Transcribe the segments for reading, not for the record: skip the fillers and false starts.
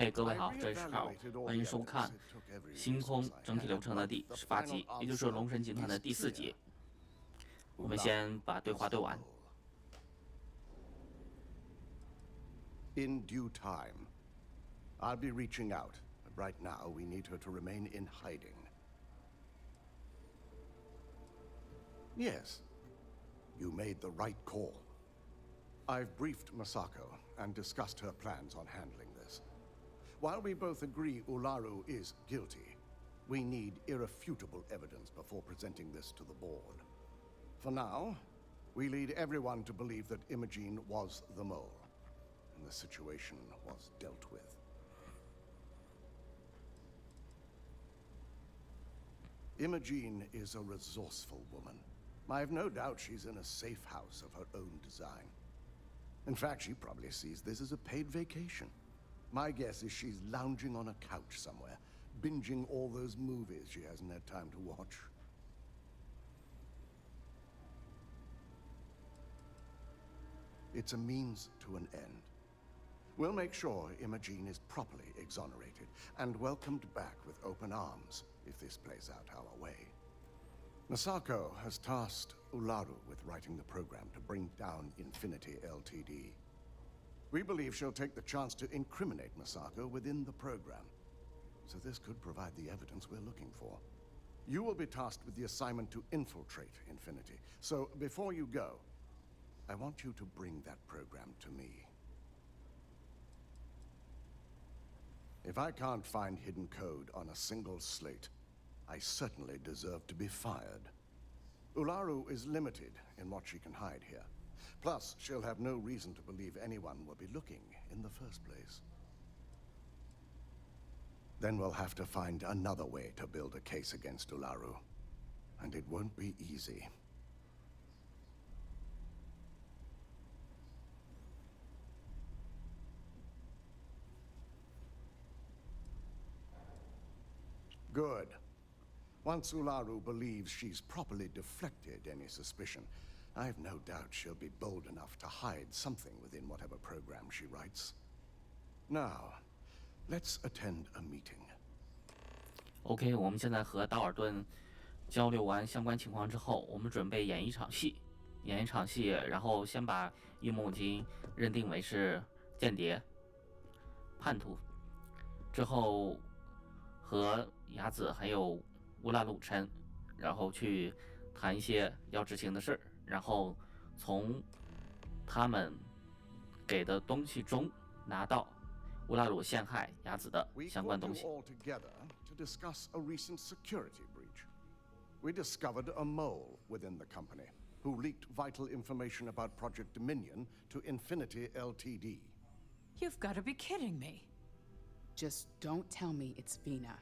嘿，各位好，这里是卡尔，欢迎收看《星空整体流程》的第18集，也就是龙神集团的第4集。我们先把对话对完。In due time, I'll be reaching out, but right now we need her to remain in hiding. Yes, you made the right call. I've briefed Masako and discussed her plans on handling this. While we both agree Ularu is guilty, we need irrefutable evidence before presenting this to the board. For now, we lead everyone to believe that Imogene was the mole, and the situation was dealt with. Imogene is a resourceful woman. I have no doubt she's in a safe house of her own design. In fact, she probably sees this as a paid vacation. My guess is she's lounging on a couch somewhere, binging all those movies she hasn't had time to watch. It's a means to an end. We'll make sure Imogene is properly exonerated and welcomed back with open arms if this plays out our way. Masako has tasked Ularu with writing the program to bring down Infinity Ltd. We believe she'll take the chance to incriminate Masako within the program, so this could provide the evidence we're looking for. You will be tasked with the assignment to infiltrate Infinity, so before you go, I want you to bring that program to me. If I can't find hidden code on a single slate, I certainly deserve to be fired. Ularu is limited in what she can hide here. Plus, she'll have no reason to believe anyone will be looking in the first place. Then we'll have to find another way to build a case against Ularu. And it won't be easy. Good. Once Ularu believes she's properly deflected any suspicion, I've no doubt she'll be bold enough to hide something within whatever program she writes. Now, let's attend a meeting. OK， 我们现在和道尔顿交流完相关情况之后，我们准备演一场戏，然后先把伊木金认定为是间谍、叛徒，之后和雅子还有乌拉鲁琛，然后去谈一些要执行的事，然后从他们给的东西中拿到乌拉鲁陷害雅子的相关东西。We discovered a mole within the company who leaked vital information about Project Dominion to Infinity Ltd. You've got to be kidding me. Just don't tell me it's Vina.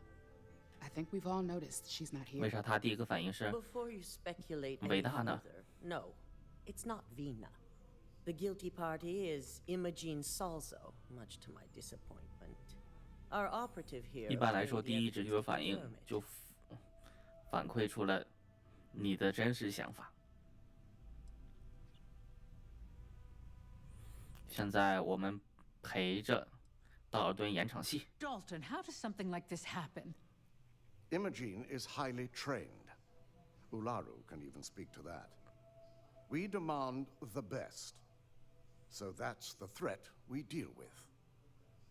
I think we've all noticed she's not here. 为啥他第一个反应是 Before you speculate any 伟大呢？ further, no, it's not Vina. The guilty party is Imogene Salzo, much to my disappointment. Our operative here. 一般来说，第一直觉反应就反馈出了你的真实想法。现在我们陪着道尔顿演场戏。 Dalton, how does something like this happen? Imogene is highly trained. Ularu can even speak to that. We demand the best. So that's the threat we deal with.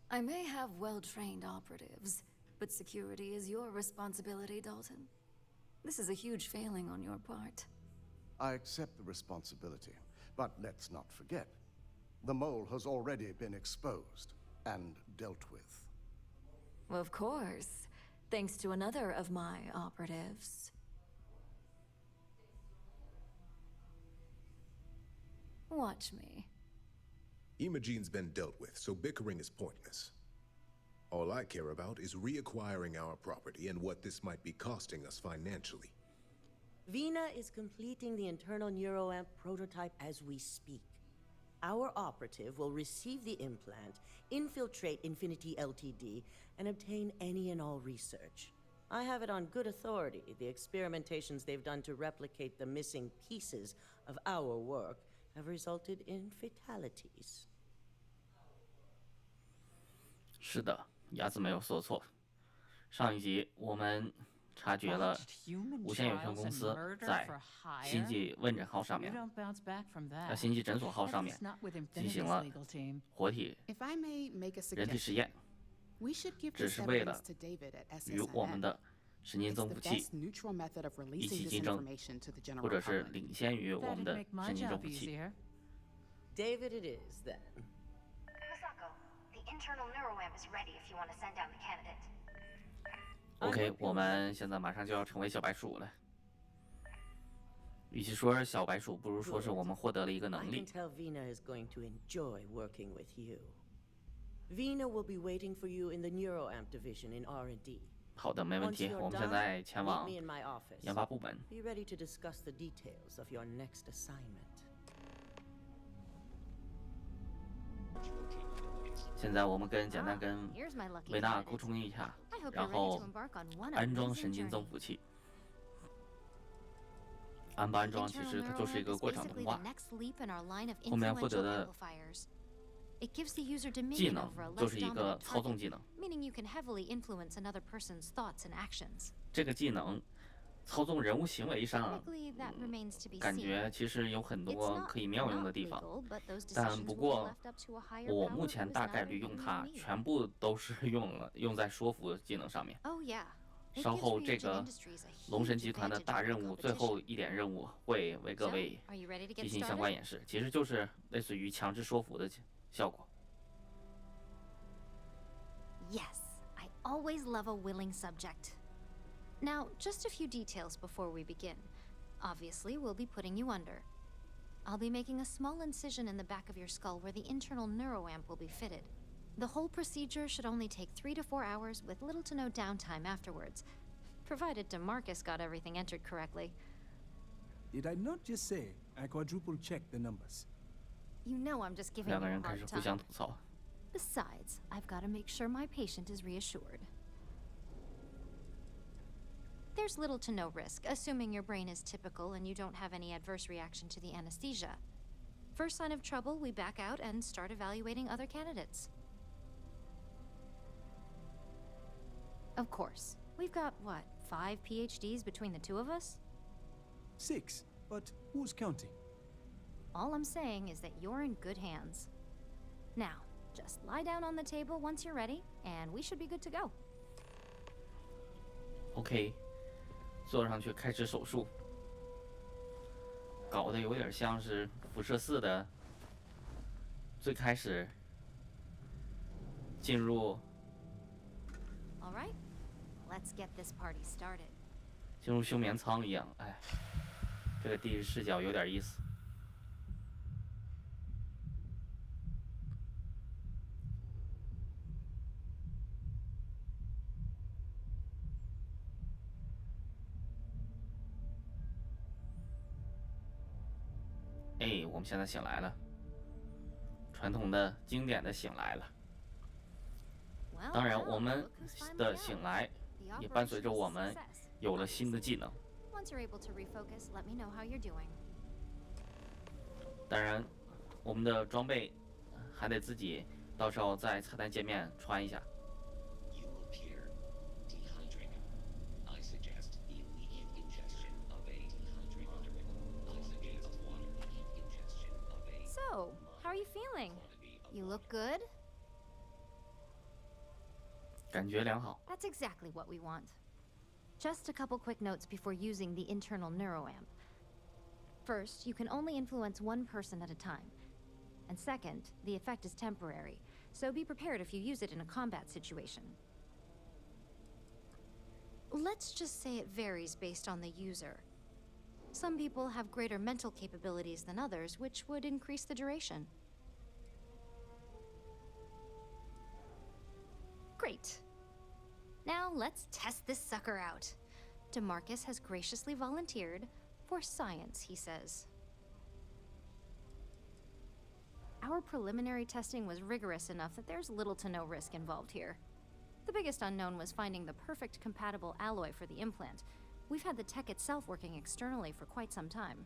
I may have well-trained operatives, but security is your responsibility, Dalton. This is a huge failing on your part. I accept the responsibility, but let's not forget, the mole has already been exposed and dealt with. Of course, thanks to another of my operatives. Watch me. Imogene's been dealt with, so bickering is pointless. All I care about is reacquiring our property and what this might be costing us financially. Vina is completing the internal neuroamp prototype as we speak. Our operative will receive the implant, infiltrate Infinity Ltd, and obtain any and all research. I have it on good authority, the experimentations they've done to replicate the missing pieces of our work have resulted in fatalities. 是的，鸭子没有说错。上一集我们察觉了无限有限公司在星际问诊号上面，星际诊所号上面进行了活体 If I may make a 人体 suggestion, 实验， we should give 只 this 是为了 evidence to David at 与我们 SSIN. 的神经 It's 增 the 幅器 best neutral method of 一 releasing 起 this 竞争， information to the 或 general 者是 public. 领先于我们 That'd 的 make my 神经增 job 幅器。 easier. David it is, then. Masako, the internal neuroamp is ready if you want to send down the candidate. OK， 我们现在马上就要成为小白鼠了。与其说是小白鼠，不如说是我们获得了一个 I 能 can 力。 tell Vina is going to enjoy working with you. Vina will be waiting for you in the neuroamp division in R&D. 好的，没问 Once 题。 you're 我们现 done, 在前 meet 往 me in my office. 研发部门。 Be ready to discuss the details of your next assignment. 现在我们简单跟 Here's my lucky 维纳 candidate. 沟通一下， I hope 然 you're ready 后 to embark on one 安装 amazing 神经增 journey. 幅器。安不安装其实它就是一个过场动画，后面获得的技能就是一个操纵技能。这个技能操纵人物行为上，感觉其实有很多可以妙用的地方，但不过我目前大概率用它全部都是用在说服技能上面。稍后这个龙神集团的大任务最后一点任务会为各位进行相关演示，其实就是类似于强制说服的效果。 Yes, I always love a willing subject. Now, just a few details before we begin. Obviously, we'll be putting you under. I'll be making a small incision in the back of your skull where the internal neuroamp will be fitted. The whole procedure should only take 3 to 4 hours with little to no downtime afterwards, provided DeMarcus got everything entered correctly. Did I not just say I quadruple-checked the numbers? You know I'm just giving 两 you 个 a 人开 hard 始互相 time. 吐槽。 Besides, I've got to make sure my patient is reassured. There's little to no risk, assuming your brain is typical and you don't have any adverse reaction to the anesthesia. First sign of trouble, we back out and start evaluating other candidates. Of course. We've got, what, 5 PhDs between the two of us? 6, but who's counting? All I'm saying is that you're in good hands. Now, just lie down on the table once you're ready, and we should be good to go. OK， 坐上去开始手术，搞得有点像是辐射4的最开始进入 All right, let's get this party started. 进入休眠舱一样。哎，这个第一视角有点意思。哎，我们现在醒来了，传统的、经典的醒来了。 Well, 当然， now 我 the 们 look is finally 的 out. 醒来 The 也伴随 operation 着 is 我 a 们 success. 有了新的技能。 Once you're able to refocus, let me know how you're doing. 当然，我们的装备还得自己到时候在菜单界面穿一下。 You appear dehydrated. I suggest immediate ingestion of a dehydrated. I suggest water ingestion of a So, how are you feeling? You look good? 感觉良好。 That's exactly what we want. Just a couple quick notes before using the internal neuroamp. First, you can only influence one person at a time. And second, the effect is temporary, so be prepared if you use it in a combat situation. Let's just say it varies based on the user. Some people have greater mental capabilities than others, which would increase the duration. Great. Now let's test this sucker out. DeMarcus has graciously volunteered for science, he says. Our preliminary testing was rigorous enough that there's little to no risk involved here. The biggest unknown was finding the perfect compatible alloy for the implant. We've had the tech itself working externally for quite some time.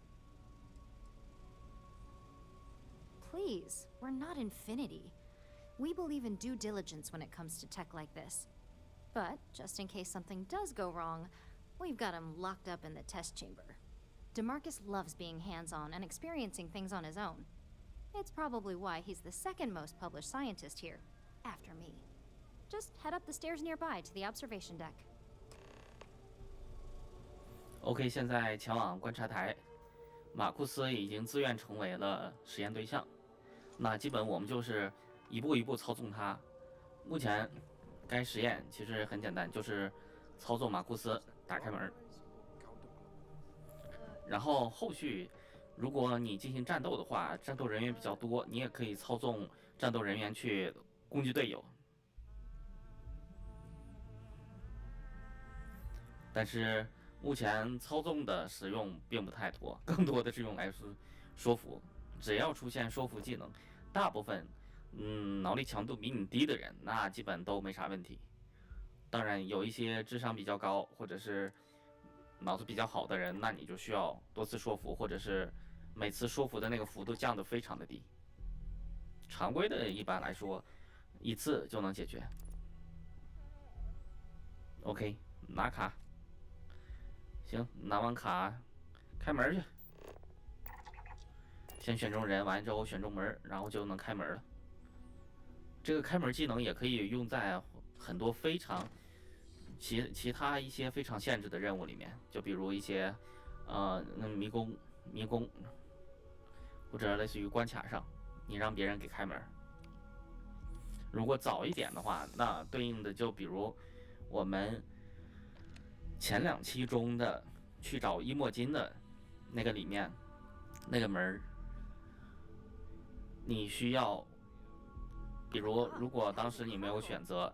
Please, we're not infinity. We believe in due diligence when it comes to tech like this. But, just in case something does go wrong, we've got him locked up in the test chamber. DeMarcus loves being hands-on and experiencing things on his own. It's probably why he's the second most published scientist here, after me. Just head up the stairs nearby to the observation deck. OK， 现在前往观察台，马库斯已经自愿成为了实验对象。那基本我们就是一步一步操纵他。目前该实验其实很简单，就是操纵马库斯打开门。然后后续，如果你进行战斗的话，战斗人员比较多，你也可以操纵战斗人员去攻击队友。但是目前操纵的使用并不太多，更多的是用来说服。只要出现说服技能，大部分脑力强度比你低的人，那基本都没啥问题。当然，有一些智商比较高或者是脑子比较好的人，那你就需要多次说服，或者是每次说服的那个幅度降得非常的低。常规的一般来说，一次就能解决。OK， 拿卡。行，拿完卡，开门去。先选中人，完之后选中门，然后就能开门了。这个开门技能也可以用在很多非常其他一些非常限制的任务里面，就比如一些迷宫，或者类似于关卡上，你让别人给开门。如果早一点的话，那对应的就比如我们前2期中的去找伊莫金的那个里面那个门，你需要，比如如果当时你没有选择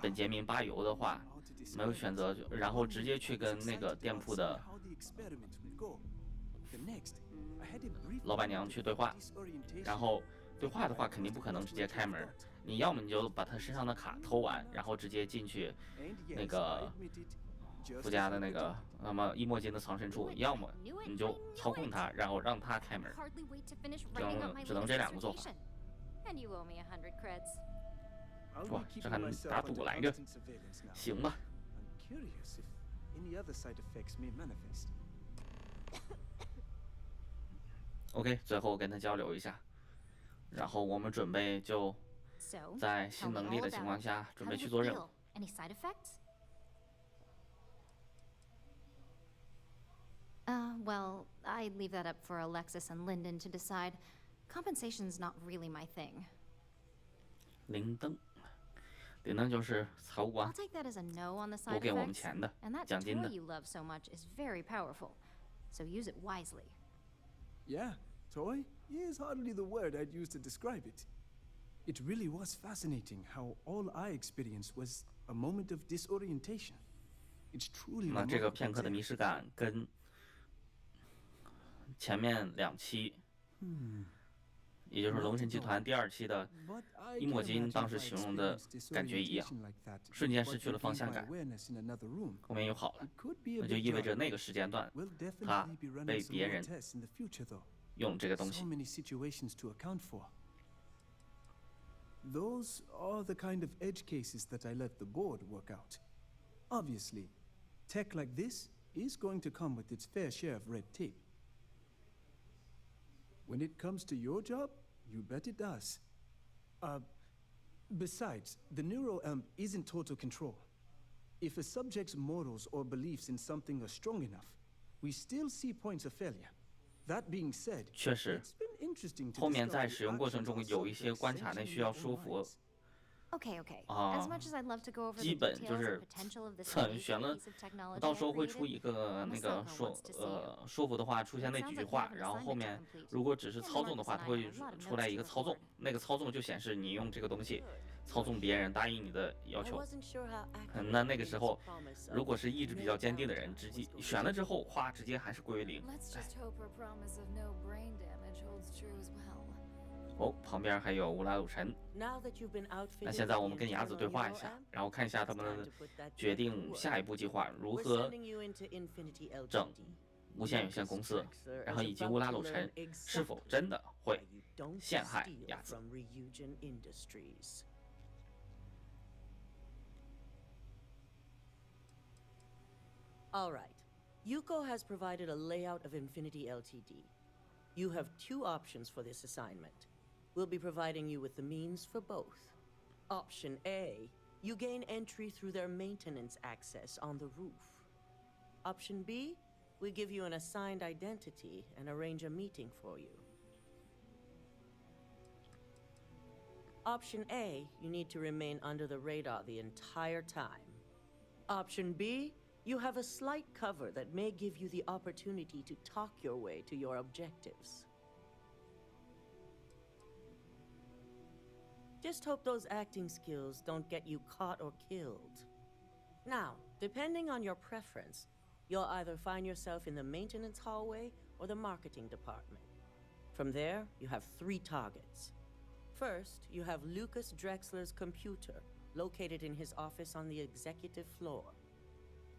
本杰明巴尤的话，没有选择，然后直接去跟那个店铺的老板娘去对话，然后对话的话肯定不可能直接开门，你要么你就把他身上的卡偷完，然后直接进去那个附加的那个伊莫金的藏身处，要么你就操控他，然后让他开门，只能这2个做法。哇，这还打赌来着，行吧。OK， 最后跟他交流一下，然后我们准备就在新能力的情况下准备去做任务。Well, I'd leave that up for Alexis and Lyndon to decide. Compensation's not really my thing. 铃铛就是财务官 I'll take that as a no on the 多 side 给我们 effects. 钱的 And that 奖金 toy 的。 you love so much is very powerful, so use it wisely. Yeah, toy is hardly the word I'd use to describe it. It really was fascinating how all I experienced was a moment of disorientation. It's truly 那这个 remarkable 片刻的迷失感跟前面2期，也就是龙神集团第2期的伊莫金当时形容的感觉一样，瞬间失去了方向感，后面又好了，那就意味着那个时间段他被别人用这个东西。Those are the kind of edge cases that I let the board work out. Obviously, tech like this is going to come with its fair share of red tape. When it comes to your job, you bet it does. Besides, the neural amp isn't total control. If a subject's morals or beliefs in something are strong enough, we still see points of failure. That being said, 确实， it's been interesting to 后面 discover 在 the 使用过程中 actions 有 of 一些关卡内需要说服， Okay. As much as I'd love to go over the 基本 details 就是 and potential of this 选 amazing 了 piece of technology 到 I 时候会出 created, 一个 I'm 那 a 个 sucker who wants to see you. 说服的话出现那几句话，然后后面如果只是操纵的话，它会出来一个操纵，那个操纵就显示你用这个东西操纵别人答应你的要 I 求。 wasn't sure how accurate 那个时候 Venus promised 如果 of 是意志比较坚定的人，直接选了之后，咵直接还是归零。 Let's just hope her promise of no brain damage holds true as well. 哦，旁边还有乌拉鲁陈。 Now that you've been 那 outfitted 现在 with 我 the 们跟雅子 internal 对话一 neural 下 amp, 然后看一下他 it's 们 time to put that 决 tech to 定 work. 下一步计划如 We're 何 sending you into Infinity 整 LTD. 无限有限公司，然后以及乌拉鲁城是否真的会陷害雅子。All right. Yuko has provided a layout of Infinity Ltd. You have 2 options for this assignment. We'll be providing you with the means for both. Option A, you gain entry through their maintenance access on the roof. Option B, we give you an assigned identity and arrange a meeting for you. Option A, you need to remain under the radar the entire time. Option B, you have a slight cover that may give you the opportunity to talk your way to your objectives. Just hope those acting skills don't get you caught or killed. Now, depending on your preference, you'll either find yourself in the maintenance hallway or the marketing department. From there, you have 3 targets. First, you have Lucas Drexler's computer, located in his office on the executive floor.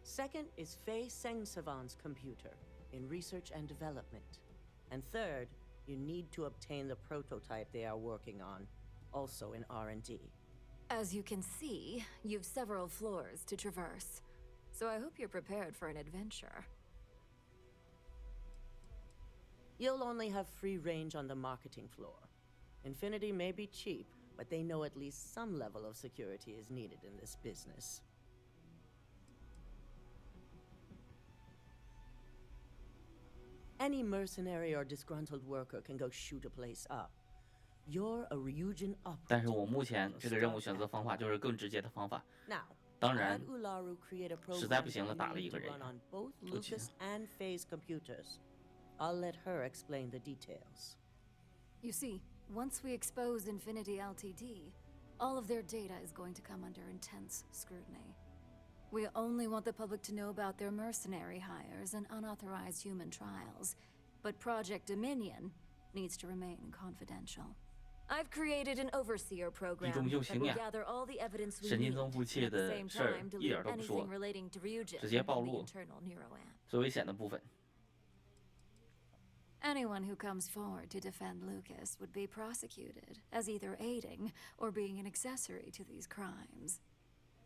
Second is Faye Sengsavan's computer, in research and development. And third, you need to obtain the prototype they are working on, also in R&D. As you can see, you've several floors to traverse. So I hope you're prepared for an adventure. You'll only have free range on the marketing floor. Infinity may be cheap, but they know at least some level of security is needed in this business. Any mercenary or disgruntled worker can go shoot a place up. You're a Ryujin operative. 但是我目前这个任务选择方法就是更直接的方法。 Now, 当然 had Ularu create a 实在 program 不行了， that 打 you 了一 need 个 to 人 run on both 不急 Lucas and Faye's computers. I'll let her explain the details. You see, once we expose Infinity Ltd, all of their data is going to come under intense scrutiny. We only want the public to know about their mercenary hires and unauthorized human trials, but Project Dominion needs to remain confidential. I've created an overseer program 避重就 that 轻 will 呀 gather all the evidence we 神经 need, 增幅 and 器 at the 的 same 事儿 time 一点 delete 都不说 anything，relating to Ryujin 直接 and 暴 the 露 internal neuroamp. 最危险的部分。 Anyone who comes forward to defend Lucas would be prosecuted as either aiding or being an accessory to these crimes.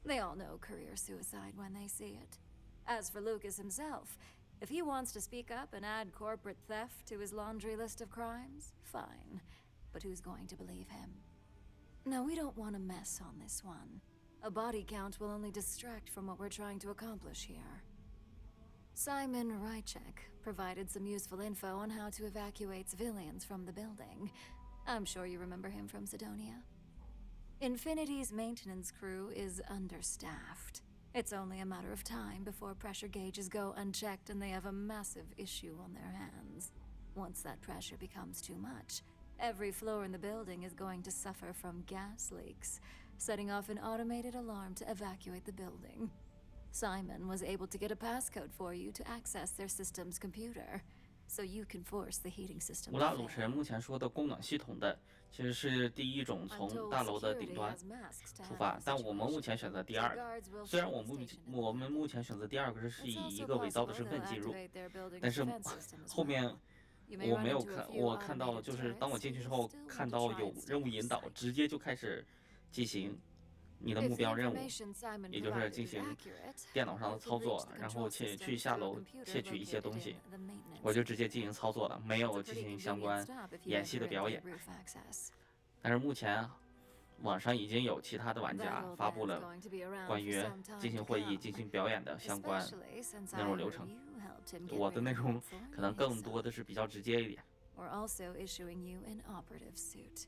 They all know career suicide when they see it. As for Lucas himself, if he wants to speak up and add corporate theft to his laundry list of crimes, fine. But who's going to believe him? No, we don't want to mess on this one. A body count will only distract from what we're trying to accomplish here. Simon Rychek provided some useful info on how to evacuate civilians from the building. I'm sure you remember him from Sidonia. Infinity's maintenance crew is understaffed. It's only a matter of time before pressure gauges go unchecked and they have a massive issue on their hands. Once that pressure becomes too much, every floor in the building is going to suffer from gas leaks, setting off an automated alarm to evacuate the building. Simon was able to get a passcode for you to access their system's computer, so you can force the heating system 乌 to 拉鲁 fail. 城目前说的供暖系统的，其实是第一种从大楼的顶端出发，但我们目前选择第二个。虽然我们目前选择第二个是以一个伪造的身份进入，但是后面我没有看，我看到就是当我进去之后，看到有任务引导，直接就开始进行你的目标任务，也就是进行电脑上的操作，然后去下楼窃取一些东西，我就直接进行操作了，没有进行相关演戏的表演。但是目前网上已经有其他的玩家发布了关于进行会议、进行表演的相关内容流程。我的内容可能更多的是比较直接一点。We're also issuing you an operative suit.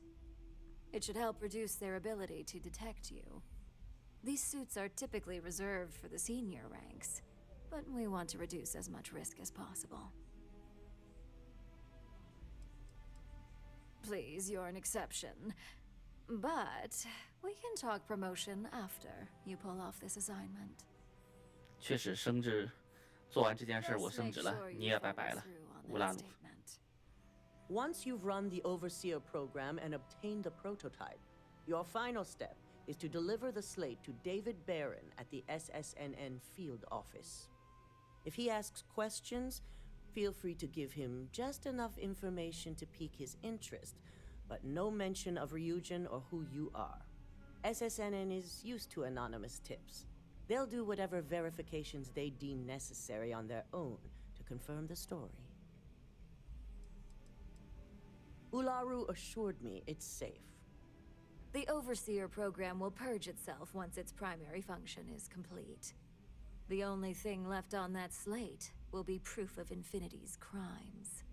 It should help reduce their ability to detect you. These suits are typically reserved for the senior ranks, but we want to reduce as much risk as possible. Please, you're an exception. But we can talk promotion after you pull off this assignment. 确实升职，做完这件事我升职了，你也拜拜了，乌拉鲁。Once you've run the Overseer program and obtained the prototype, your final step is to deliver the slate to David Barron at the SSNN field office. If he asks questions, Feel free to give him just enough information to pique his interest, but no mention of Ryujin or who you are. SSNN is used to anonymous tips. They'll do whatever verifications they deem necessary on their own to confirm the story. Ularu assured me it's safe. The Overseer program will purge itself once its primary function is complete. The only thing left on that slate will be proof of Infinity's crimes.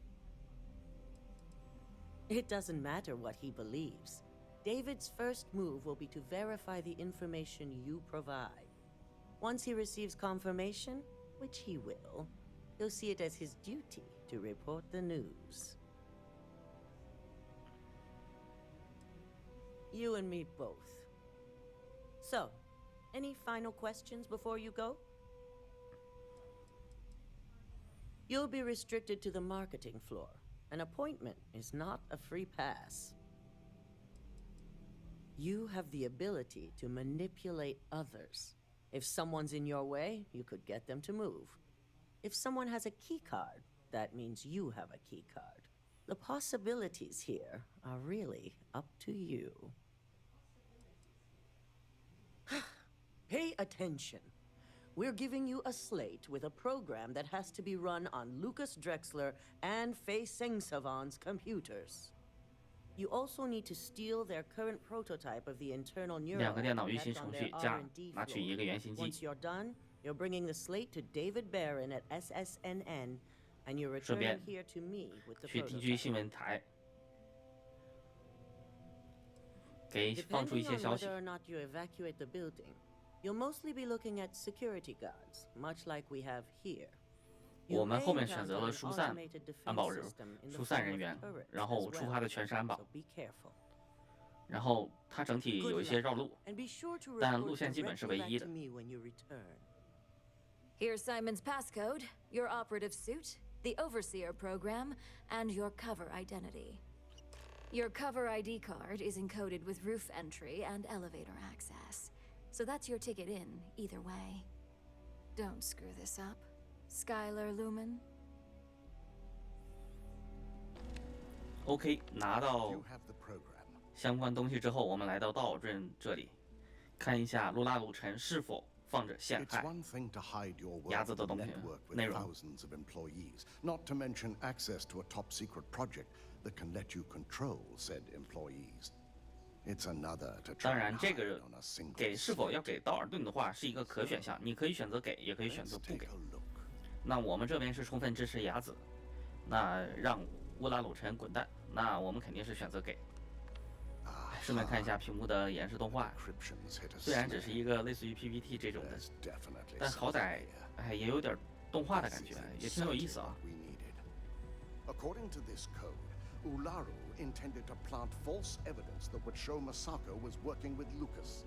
It doesn't matter what he believes. David's first move will be to verify the information you provide. Once he receives confirmation, which he will, he'll see it as his duty to report the news. You and me both. So, any final questions before you go? You'll be restricted to the marketing floor. An appointment is not a free pass. You have the ability to manipulate others. If someone's in your way, you could get them to move. If someone has a key card, that means you have a key card. The possibilities here are really up to you. Pay attention. We're giving you a slate with a program that has to be run on Lucas Drexler and Fei Sengsavan's computers. You also need to steal their current prototype of the internal neural 两个电脑运 net 行 on 程 their 序加 R&D 拿取一个原型 floor. 机 Once you're done, you're bringing the slate to David Barron at SSNN, and you're 顺 returning 便 here to me with the 去地区 prototype. 新闻台给放出一 Depending 些 on 消息 whether or not you evacuate the building, you'll mostly be looking at security guards, much like we have here. 我 You 们 may 后面选择 encounter 了 an 疏散 automated 安保 defense 人 system in the 疏散 form 人 of 员 turrets 然后 as 出 well, 发的全是安保 so be careful. 然后它整体有一些绕路 And be sure to 但 report 路线基本是唯 directly 一 back 的 to me when you return. Here's Simon's passcode, your operative suit, the Overseer program, and your cover identity. Your cover ID card is encoded with roof entry and elevator access, so that's your ticket in, either way. Don't screw this up, Skylar Lumen. OK 拿到 You have the program. 相关东西之后，我们来到道尔顿这里，看一下卢拉鲁城是否放着陷 It's 害 one thing to hide your work 鸭 in 子 the 的东西 network with 内容。 thousands of employees, not to mention access to a top secret project that can let you control said employees. It's another to 当 try 然， and 这 hide 个 on a single 给是否要 slate. 给道尔顿的话是一个可选项，你可以选择给，也可以选择 Let's 不 take 给。 a look. 那我们这边是充分支持鸭子，那让乌拉鲁城滚蛋，那我们肯定是选择给。顺便看一下屏幕的演示动画， Encryption's hit a 虽然只是 snag. 一个类似于 PPT 这种的， There's definitely 但好 something 歹 here. 哎也有点动画的感 This 觉 is，也挺有意 exactly 思啊 what。we needed. According to this code, Ularu intended to plant false evidence that would show Masako was working with Lucas.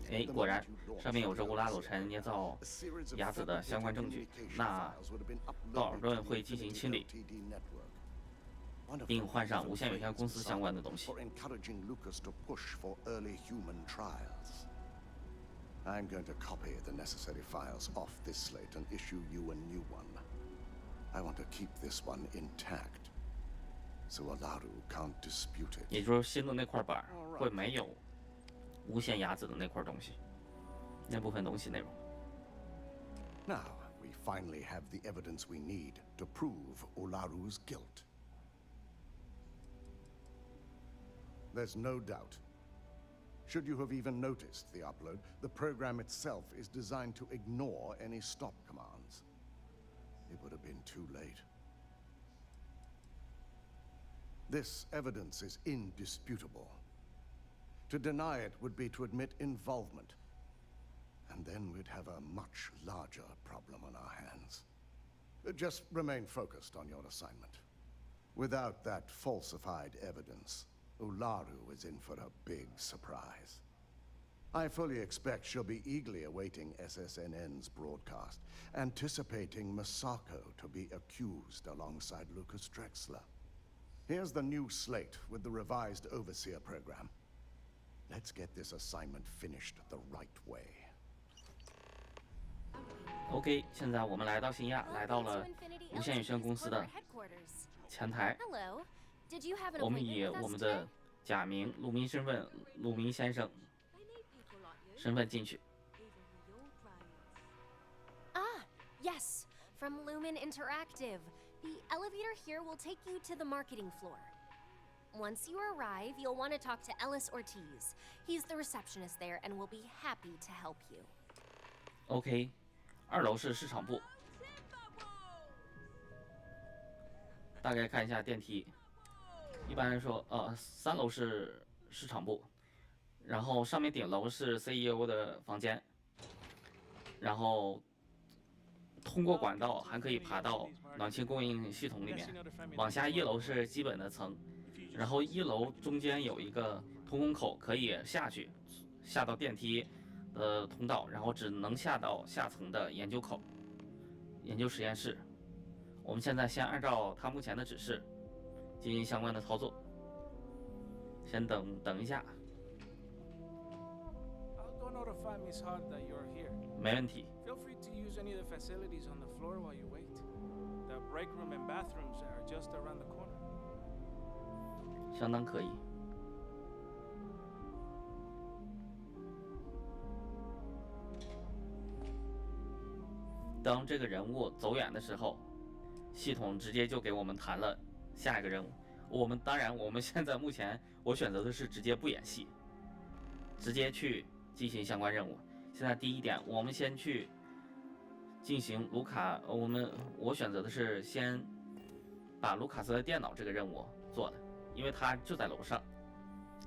哎，果然上面有着乌拉鲁城捏造 A series of 鸭子的相关证据， communication 那 files would have been 道尔 uploaded 顿 to 会 the 进行 Infinity 清理， LTD network. One of 并 them 换上 even 无线有限 praised 公司相关的 Masako 东西。 for encouraging Lucas to push for early human trials. I'm going to copy the necessary files off this slate and issue you a new one. I want to keep this one intact, so Ularu can't dispute it. 也就是新的那块板会没有无线鸭子的那块东西，那部分东西内容。 Now, we finally have the evidence we need to prove Ularu's guilt. There's no doubt. Should you have even noticed the upload, the program itself is designed to ignore any stop commands. It would have been too late. This evidence is indisputable. To deny it would be to admit involvement. And then we'd have a much larger problem on our hands. Just remain focused on your assignment. Without that falsified evidence, Ularu is in for a big surprise. I fully expect she'll be eagerly awaiting SSNN's broadcast, anticipating Masako to be accused alongside Lucas Drexler. Here's the new slate with the revised Overseer program. Let's get this assignment finished the right way. OK， 现在我们来到星亚，来到了无限有限公司的前台。我们以我们的假名鲁明身份，鲁明先生身份进去。Yes, from Lumen Interactive. The elevator here will take you to the marketing floor. Once you arrive, you'll want to talk to Ellis Ortiz. He's the receptionist there and will be happy to help you. OK， 2楼是市场部。大概看一下电梯。一般来说，3楼是市场部，然后上面顶楼是 CEO 的房间，然后通过管道还可以爬到暖气供应系统里面。往下1楼是基本的层，然后1楼中间有一个通风口，可以下到电梯的通道，然后只能下到下层的研究口、研究实验室。我们现在先按照他目前的指示进行相关的操作，先等一下。没问题。Feel free to use any of the facilities on the floor while you wait. The break room and bathrooms are just around the corner. 相当可以。当这个人物走远的时候，系统直接就给我们弹了下一个任务。我们现在目前我选择的是直接不演戏，直接去进行相关任务。现在第一点，我们先去进行卢卡，我选择的是先把卢卡斯的电脑这个任务做了，因为他就在楼上，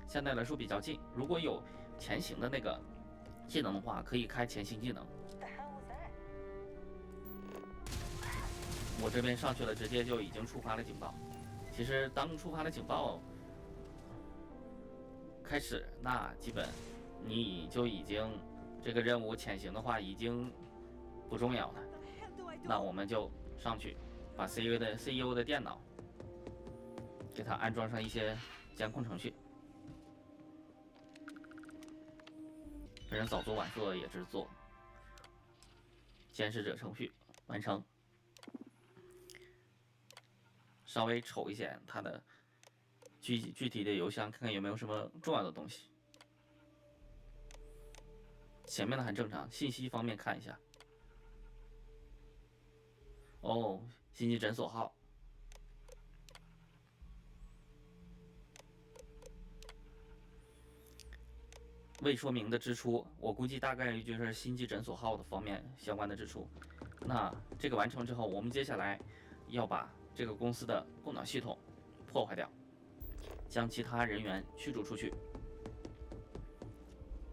相对来说比较近。如果有前行的那个技能的话，可以开前行技能。我这边上去了，直接就已经触发了警报。其实当触发了警报开始，那基本你就已经这个任务潜行的话已经不重要了。那我们就上去把 CEO 的电脑给它安装上一些监控程序。本人早做晚做也是做监视者程序完成。稍微瞅一眼它的具体的邮箱，看看有没有什么重要的东西。前面的很正常，信息方面看一下。哦，星际诊所号。未说明的支出，我估计大概率就是星际诊所号的方面相关的支出。那这个完成之后，我们接下来要把这个公司的供暖系统破坏掉，将其他人员驱逐出去。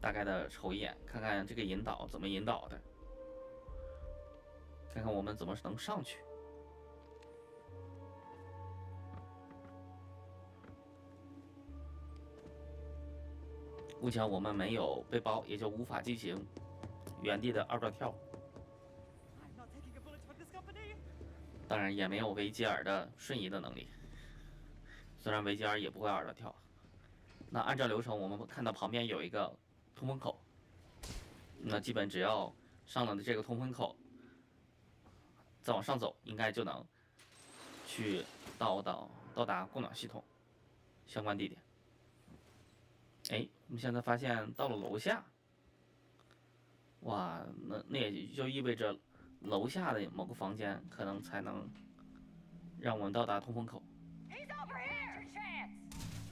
大概的瞅一眼，看看这个引导怎么引导的，看看我们怎么能上去。目前我们没有背包，也就无法进行原地的2段跳。当然也没有维吉尔的瞬移的能力，虽然维吉尔也不会2段跳。那按照流程，我们看到旁边有一个通风口，那基本只要上了这个通风口，再往上走，应该就能去到达供暖系统相关地点。哎，我们现在发现到了楼下，哇，那也就意味着楼下的某个房间可能才能让我们到达通风口。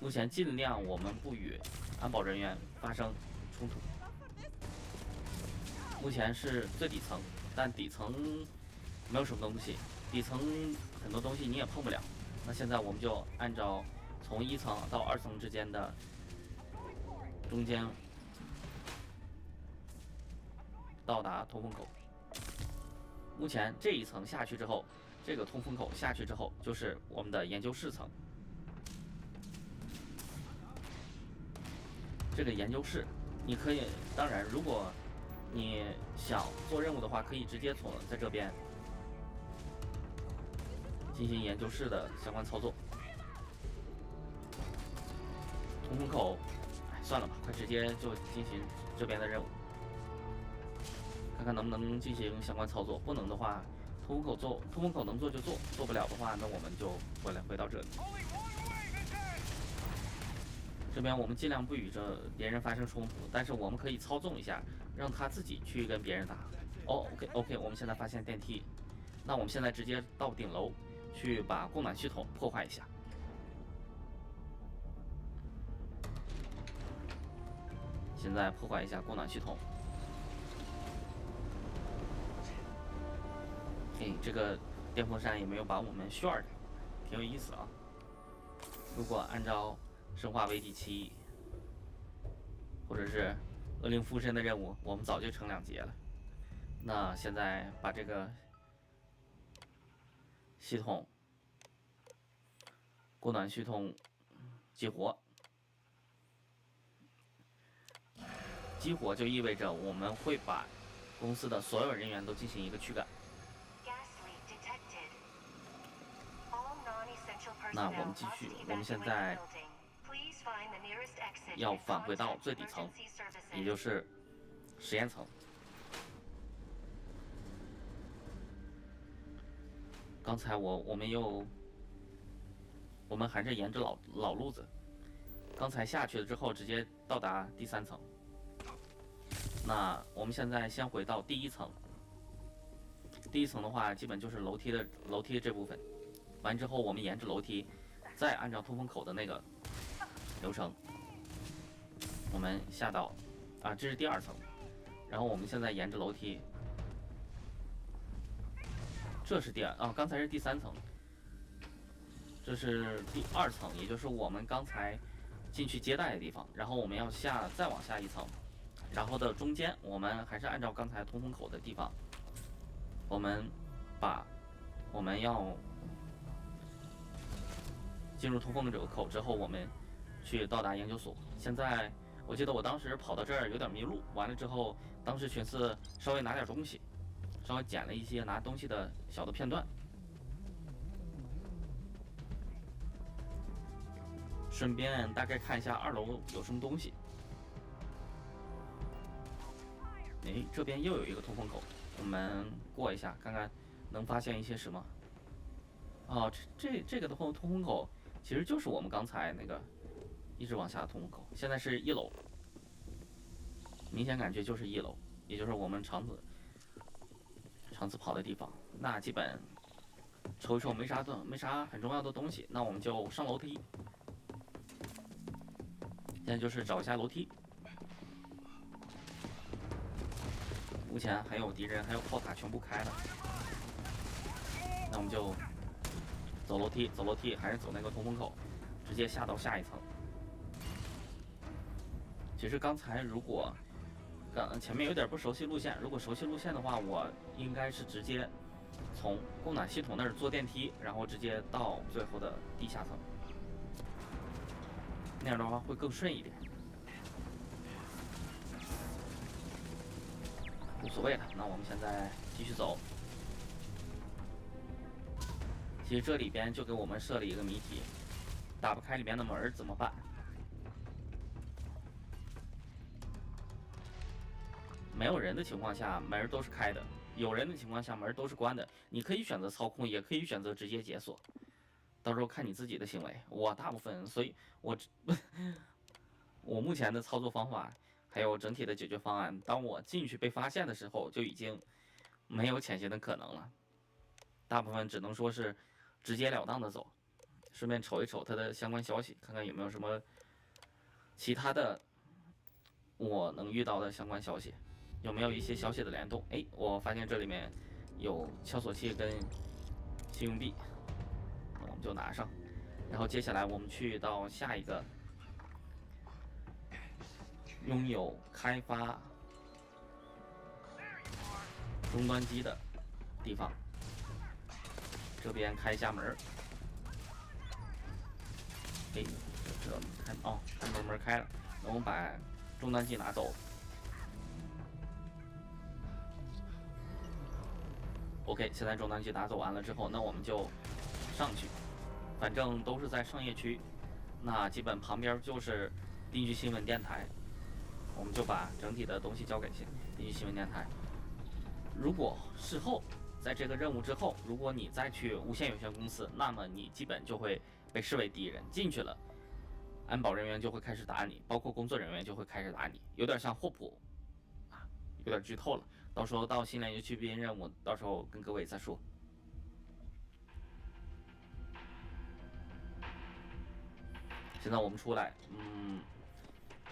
目前尽量我们不与安保人员发生冲突。目前是最底层，但底层没有什么东西，底层很多东西你也碰不了。那现在我们就按照从1层到2层之间的中间到达通风口。目前这一层下去之后，这个通风口下去之后就是我们的研究室层。这个研究室你可以，当然如果你想做任务的话，可以直接从在这边进行研究室的相关操作。通风口，算了吧，快直接就进行这边的任务。看看能不能进行相关操作。不能的话，通风口能做就做，做不了的话，那我们就回到这里。这边我们尽量不与这别人发生冲突，但是我们可以操纵一下，让他自己去跟别人打。哦 ，OK， 我们现在发现电梯，那我们现在直接到顶楼去把供暖系统破坏一下。现在破坏一下供暖系统。这个电风扇也没有把我们炫的，挺有意思啊。如果按照生化危机7或者是恶灵附身的任务，我们早就成2级了。那现在把这个系统供暖系统激活，激活就意味着我们会把公司的所有人员都进行一个驱赶。那我们继续，我们现在要返回到最底层，也就是实验层。刚才我们还是沿着老路子，刚才下去了之后直接到达第3层。那我们现在先回到第1层，第1层的话基本就是楼梯这部分。完之后，我们沿着楼梯，再按照通风口的那个流程，我们下到这是第2层，然后我们现在沿着楼梯，这是刚才是第3层，这是第2层，也就是我们刚才进去接待的地方。然后我们要再往下1层，然后的中间我们还是按照刚才通风口的地方，我们要进入通风这个口之后，我们去到达研究所。现在我记得我当时跑到这儿有点迷路，完了之后，当时寻思稍微拿点东西，稍微捡了一些拿东西的小的片段，顺便大概看一下2楼有什么东西。这边又有一个通风口，我们过一下，看看能发现一些什么。这个的通风口其实就是我们刚才那个一直往下的通风口。现在是1楼，明显感觉就是1楼，也就是我们肠子跑的地方。那基本瞅一瞅没啥很重要的东西，那我们就上楼梯。现在就是找一下楼梯。目前还有敌人，还有炮塔全部开了。那我们就走楼梯，还是走那个通风口，直接下到下1层。其实刚才如果前面有点不熟悉路线，如果熟悉路线的话，我应该是直接从供暖系统那儿坐电梯，然后直接到最后的地下层，那样的话会更顺一点。无所谓了，那我们现在继续走。其实这里边就给我们设了一个谜题，打不开里面的门怎么办？没有人的情况下门都是开的，有人的情况下门都是关的。你可以选择操控，也可以选择直接解锁，到时候看你自己的行为。我大部分，所以我目前的操作方法还有整体的解决方案，当我进去被发现的时候，就已经没有潜行的可能了。大部分只能说是直截了当的走，顺便瞅一瞅它的相关消息，看看有没有什么其他的我能遇到的相关消息，有没有一些消息的联动。我发现这里面有敲锁器跟信用币，那我们就拿上。然后接下来我们去到下一个拥有开发终端机的地方，这边开一下门。这看门开了，那我们把终端机拿走。OK， 现在终端机拿走完了之后，那我们就上去，反正都是在商业区，那基本旁边就是地区新闻电台。我们就把整体的东西交给地区新闻电台。如果事后在这个任务之后，如果你再去无限有限公司，那么你基本就会被视为敌人，进去了，安保人员就会开始打你，包括工作人员就会开始打你，有点像霍普啊，有点剧透了。到时候到新联游区边任务，到时候跟各位再说。现在我们出来，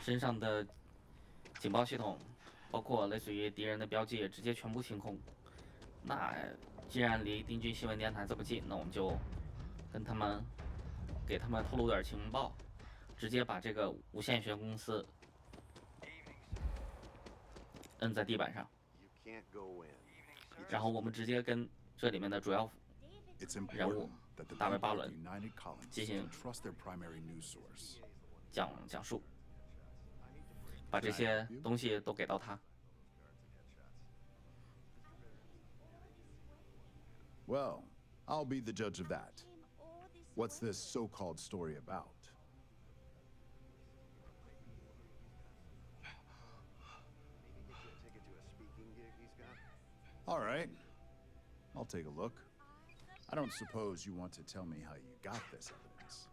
身上的警报系统，包括类似于敌人的标记，直接全部清空。那既然离丁军新闻电台这么近，那我们就跟他们给他们透露点情报，直接把这个无限有限公司摁在地板上，然后我们直接跟这里面的主要人物大卫巴伦进行讲述，把这些东西都给到他。Well, I'll be the judge of that. What's this so-called story about? All right. I'll take a look. I don't suppose you want to tell me how you got this evidence.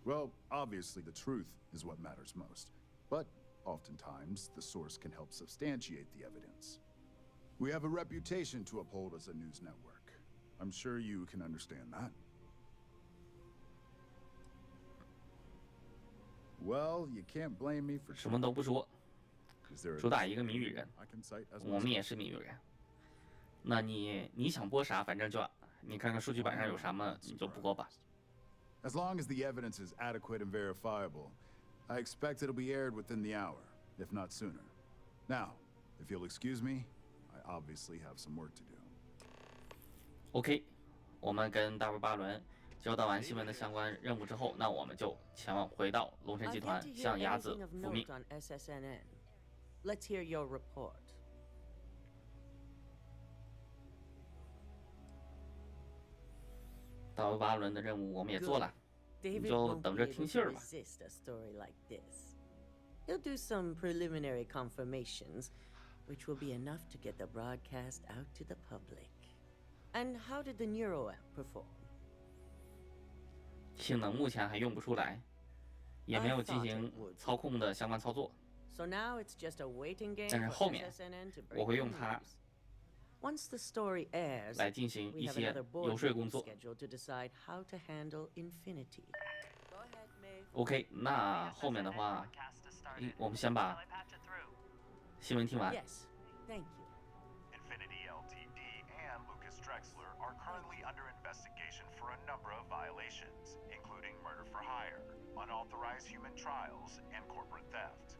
Well, obviously the truth is what matters most, but oftentimes the source can help substantiate the evidence. We have a reputation to uphold as a news network. I'm sure you can understand that. Well, you can't blame me for 什么都不说，主打一个谜语人，我们也是谜语人。那你想播啥，反正就你看看数据板上有什么，你就播吧。As long as the evidence is adequate and verifiable, I expect it'll be aired within the hour, if not sooner. Now, if you'll excuse me, I obviously have some work to do. OK， 我们跟大卫巴伦交代完新闻的相关任务之后，那我们就前往回到龙神集团，向鸭子复命。Let's hear your report. 大卫巴伦的任务我们也做了，你就等着听信儿吧。He'll do some preliminary confirmations, which will be enough to get the broadcast out to the public. And how did the Neuro app perform? 性能目前还用不出来，也没有进行操控的相关操作。So now it's just a waiting game 但是 for 后面 SSNN to 我 break 会 the 用它 news. Once the story airs, 来进行 we 一 have 些 another board 游说 meeting 工作。 scheduled to decide how to handle Infinity. OK， 那后面的话，我们先把新闻听完。 Yes, thank you. Infinity Ltd. and Lucas Drexler are currently under investigation for a number of violations, including murder for hire, unauthorized human trials, and corporate theft.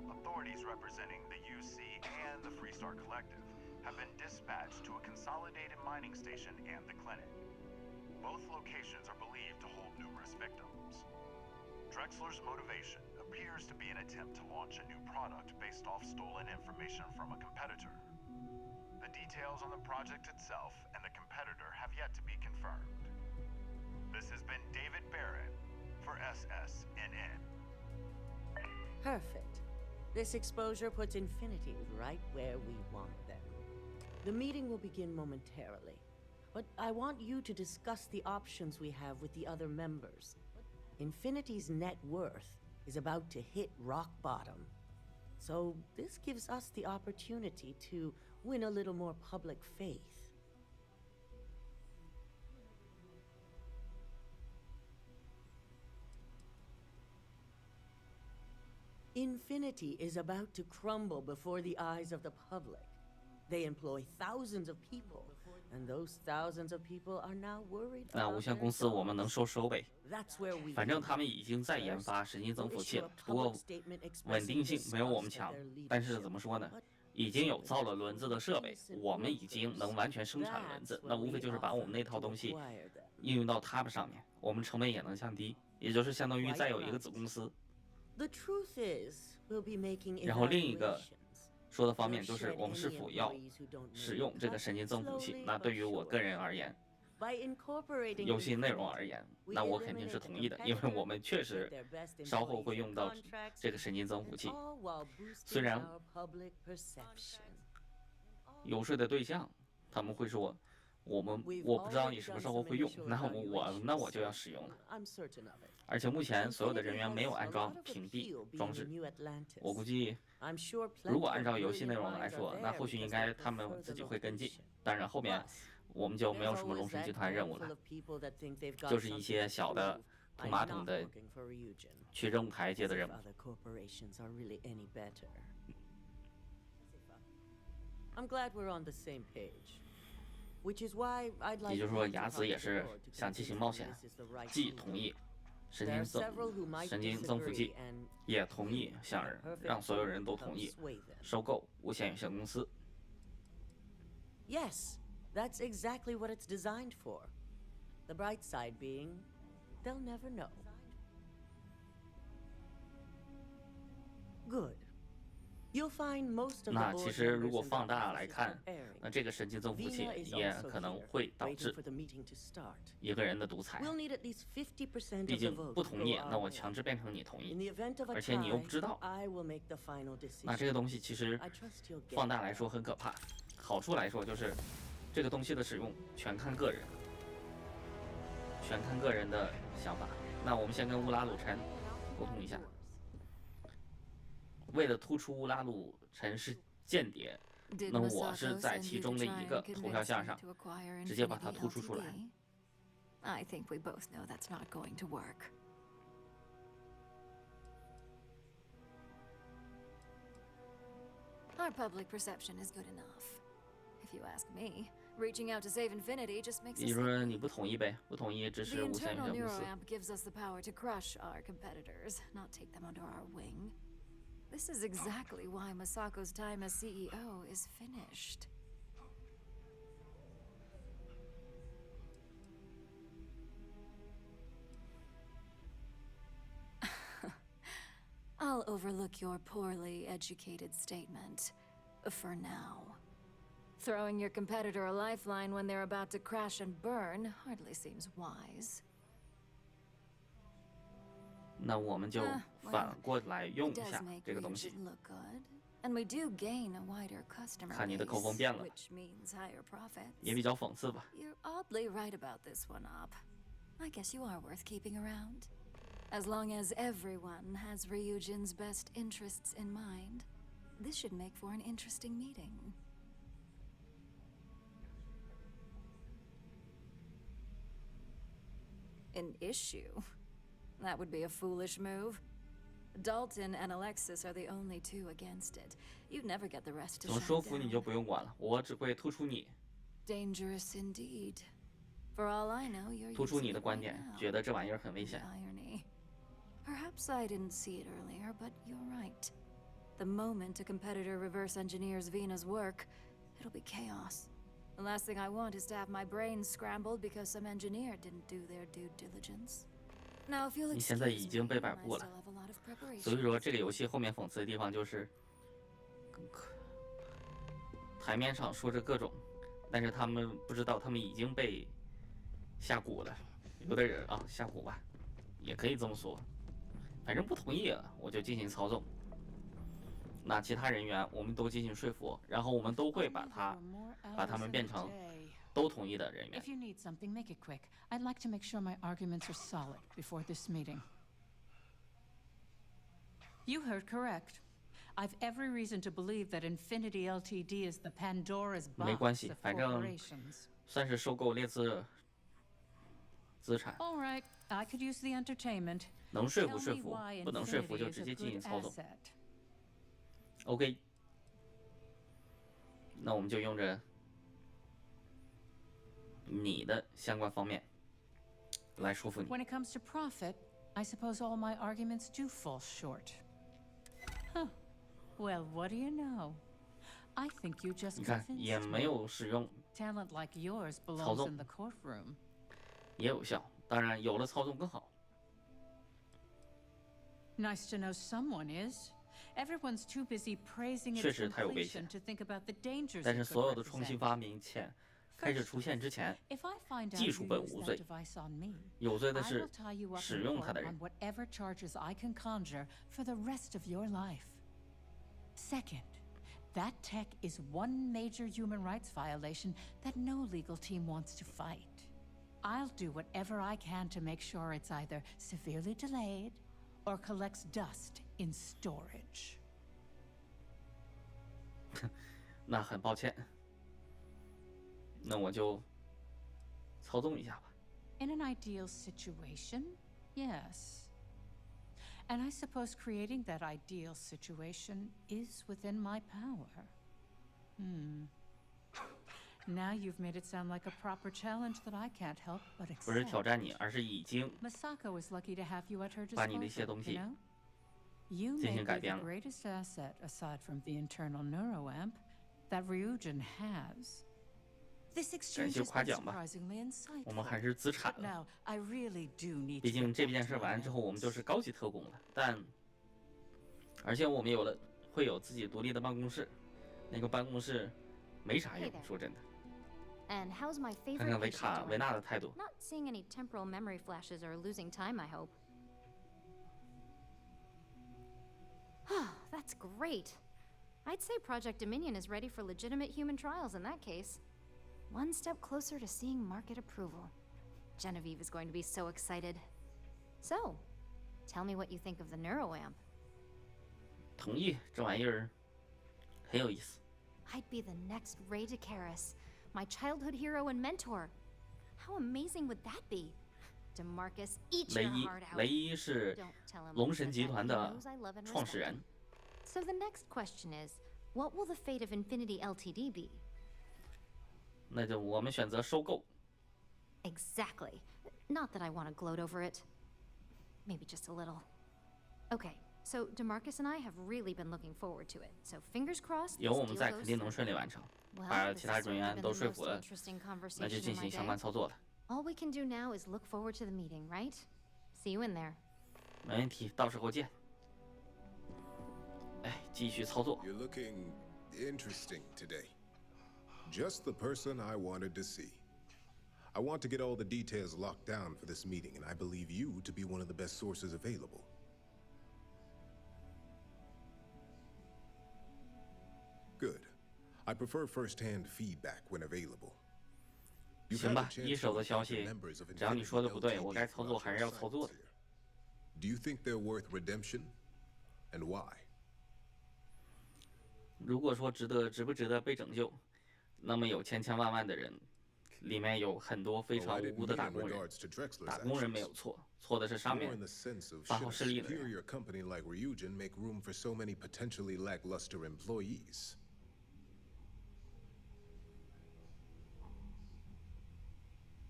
Authorities representing the UC and the Freestar Collective have been dispatched to a consolidated mining station and the clinic. Both locations are believed to hold numerous victims. Drexler's motivation appears to be an attempt to launch a new product based off stolen information from a competitor. The details on the project itself and the competitor have yet to be confirmed. This has been David Barrett for SSNN. Perfect. This exposure puts Infinity right where we want them. The meeting will begin momentarily, but I want you to discuss the options we have with the other members. Infinity's net worth is about to hit rock bottom, so this gives us the opportunity to win a little more public faith. Infinity is about to crumble before the eyes of the public. They employ thousands of people, and those thousands of people are now worried 那 about 无线 their 公司我们能 jobs. 收呗， That's where we 反正 come 他们 in. 已经在研发神经增幅器 We'll 了， issue a 不过 public statement 稳 expressing 定性没有我们 disgust 强 at their。但是 leadership. 怎么说呢？已经有造了轮子的设备，我们已经能完全生产轮子，那无非就是把我们那套东西应用到他们上面，我们成本也能降低，也就是相当于再有一个子公司。 The truth is, we'll be making 然后另一个 evaluations. 说的方面就是我们是否要使用这个神经增幅器。那对于我个人而言，游戏内容而言，那我肯定是同意的，因为我们确实稍后会用到这个神经增幅器。虽然游说的对象他们会说我不知道你什么时候会用，那我就要使用了。而且目前所有的人员没有安装屏蔽装置，我估计如果按照游戏内容来说，那或许应该他们自己会跟进。当然后面我们就没有什么龙神集团任务了，就是一些小的土马桶的去任务台阶的任务。也就是说，雅子也是想进行冒险，既同意神经增幅剂，也同意想让所有人都同意收购无限有限公司。Yes, that's exactly what it's designed for. The bright side being, they'll never know. Good. You'll find most of the 那其 board 实如 members 果 in 放 the 大来 office 看， preparing. 那这个神经增幅器 Vina is 也 also 可能 here, 会导 waiting 致 for the meeting to start. 一个人的独裁。 We'll need at least 50% 毕 of the 竟 vote 不 to 同 go 意， our 那我 way. 强制变成你同 In 意， the event of a 而且你又 tie, 不知道， I will make the final decision. 那这个东西其实 I trust you'll get 放大来说很可怕。好处来说就是这个东西的使用全看个人，全看个人的想法。那我们先跟乌拉鲁陈沟通一下，为了突出乌拉鲁陈是间谍，那我是在其中的一个投票项上直接把它突出出来。 I think we both know that's not going to work. Our public perception is good enough. If you ask me, reaching out to save Infinity just makes 也 us 就是说你不同意呗？不同意支 The 持无限有 internal 限公司。 neuroamp gives us the power to crush our competitors, not take them under our wing. This is exactly why Masako's time as CEO is finished. I'll overlook your poorly educated statement. For now. Throwing your competitor a lifeline when they're about to crash and burn hardly seems wise. 那我们就反过来用一 It does 下 make 这个东西。 Ryujin look good. And we do gain a wider customer 看你的口 base, 风变了， which means higher profits. 也比较讽刺吧。 You're oddly right about this one, Op. I guess you are worth keeping around. As long as everyone has Ryujin's best interests in mind, this should make for an interesting meeting. An issue? That would be a foolish move. Dalton and Alexis are the only two against it. You'd never get the rest to 怎么 shut 说服你 down. 就不用管了，我只会突出你， Dangerous indeed. For all I know, you're 突出 using 你的 it 观 right 点， now. 觉得这玩意儿很危 The 险。 irony. Perhaps I didn't see it earlier, but you're right. The moment a competitor reverse engineers Vina's work, it'll be chaos. The last thing I want is to have my brains scrambled because some engineer didn't do their due diligence. Now, if you'll 你现在 excuse 已经 me, 被摆 I 布 still 了， have a lot of 所以 preparation. 说这个游戏后面讽刺的地方就是，台面上说着各种，但是他们不知道他们已经被下蛊了。有的人啊下蛊吧，也可以这么说。反正不同意了，我就进行操纵。那其他人员我们都进行说服，然后我们都会把他们变成都同意的人员 If。you need something, make it quick. I'd like to make sure my arguments are solid before this meeting. You heard correct. I've every reason to believe that Infinity Ltd. is the Pandora's 没关 box 系， of 反正 corporations. 算是收购劣质资产， All right, I could use the entertainment. 能说服 Tell 说 me 服， why 不能说服 Infinity 就 is 直 a 接进行 good 操纵。 asset. OK， 那我们就用着你的相关方面来说服你。 When it comes to profit, I suppose all my arguments do fall short. Huh. Well, what do you know? I think you just 你看，也 convinced 没 me. 有使用， Talent like yours 操 belongs 纵 in the courtroom. 也有效。当然，有了操纵更好。 Nice to know someone is. Everyone's too busy praising 确 its 实它有危险 completion to think about the dangers 但是 it 所 could 有的创新 represent. 发明开始出现之前， If I find out 技术 you 本 used 无 that 罪， device on me, 有罪的 I 是 will tie you up 使 in 用 court 它的 on 人。 whatever charges I can conjure for the rest of your life. Second, that tech is one major human rights violation that no legal team wants to fight. I'll do whatever I can to make sure it's either severely delayed or collects dust in storage. 那很抱歉，那我就操纵一下吧。 In an ideal situation, yes. And I suppose creating that ideal situation is within my power. Now you've made it sound like a proper challenge that I can't help but 不是挑 accept. 战你，而是已经 Masako is lucky to have you at her 把你的一些 disposal, 东西 you know? You 进 may 行 be 改 the 变了。 greatest asset aside from the internal neuroamp that Ryujin has. This 感 exchange 谢 has 夸 been 奖吧， surprisingly 我们 insightful. 还是资产 But 了。 now, I really do need 毕 to 竟 get 这 back 件 to 事 my 完之后，我们就 notes. 是高级特工了。而且我们会有自己独立的办公室，那个办公室没啥用 Hey，there 说真的。 And how's my 看 favorite 看维 patient 卡维 doing? 纳的态度。 Not seeing any temporal memory flashes or losing time, I hope. That's great. I'd say Project Dominion is ready for legitimate human trials in that case. One step closer to seeing market approval. Genevieve is going to be so excited. So, tell me what you think of the neuroamp. 同意，这玩意儿很有意思。 I'd be the next Ray DeCaris, my childhood hero and mentor. How amazing would that be? DeMarcus, eat 唯 your 一 heart out. 唯一是 Don't tell him 龙 I 神 said 集 that. 团 He 的 knows I love and 创始 respect 人 him.。So the next question is, what will the fate of Infinity Ltd be? 那就我们选择收购。 Exactly. Not that I want to gloat over it. Maybe just a little. Okay, so DeMarcus and I have really been looking forward to it. So fingers crossed. 有 this 我们 deal 在， goes 肯定能 through. 顺利完成。 Well, 把 this 其他 has 人 certainly 员 been 都 the 说 most 服了， interesting 那就 conversation 进 in my 行相 day. 关操作了。 All we can do now is look forward to the meeting, right? See you in there. 没问题，到时候见。哎，继续操作。 You're looking interesting today. Just the person I wanted to see. I want to get all the details locked down for this meeting, and I believe you to be one of the best sources available. Good. I prefer first-hand feedback when available. You've 行 had 吧 a，chance 一 to 手的 meet 消 the 息， members of 只要你 Infinity 说的不对，我 LTD 该操作还是要操作的。 Do you think they're worth redemption? And why? 如果说值不值得被拯救，那么有千千万万的人，里面有很多非 Oh, 常 I 无 didn't 辜的 mean 打 in 工人。 regards to Drexler's 打工人没 actions. 有错，错的是上 More 面 in the sense of 发 should 号 a 施令的人。 superior company like Ryujin make room for so many potentially lackluster employees?